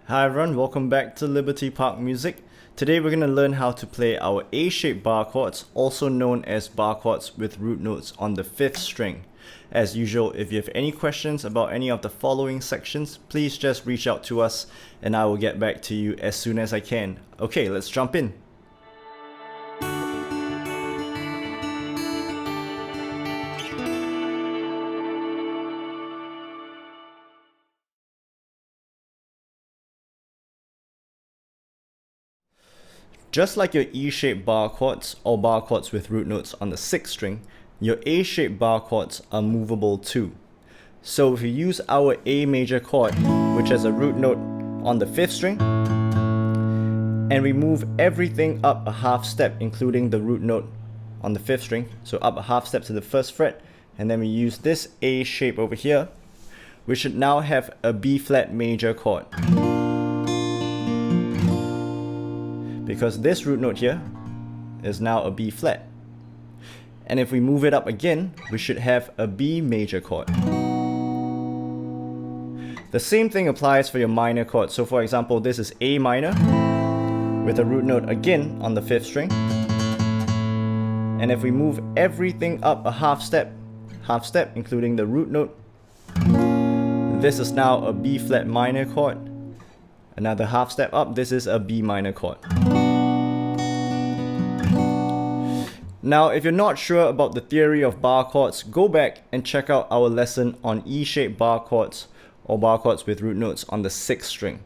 Hi everyone, welcome back to Liberty Park Music. Today we're going to learn how to play our A-shaped bar chords, also known as bar chords with root notes on the 5th string. As usual, if you have any questions about any of the following sections, please just reach out to us and I will get back to you as soon as I can. Okay, let's jump in. Just like your E-shaped bar chords or bar chords with root notes on the 6th string, your A-shaped bar chords are movable too. So if you use our A major chord, which has a root note on the 5th string, and we move everything up a half step, including the root note on the 5th string, so up a half step to the 1st fret, and then we use this A shape over here, we should now have a B flat major chord. Because this root note here is now a B flat. And if we move it up again, we should have a B major chord. The same thing applies for your minor chords. So for example, this is A minor with a root note again on the 5th string. And if we move everything up a half step, including the root note, this is now a B flat minor chord. Another half step up, this is a B minor chord. Now, if you're not sure about the theory of bar chords, go back and check out our lesson on E-shaped bar chords or bar chords with root notes on the 6th string.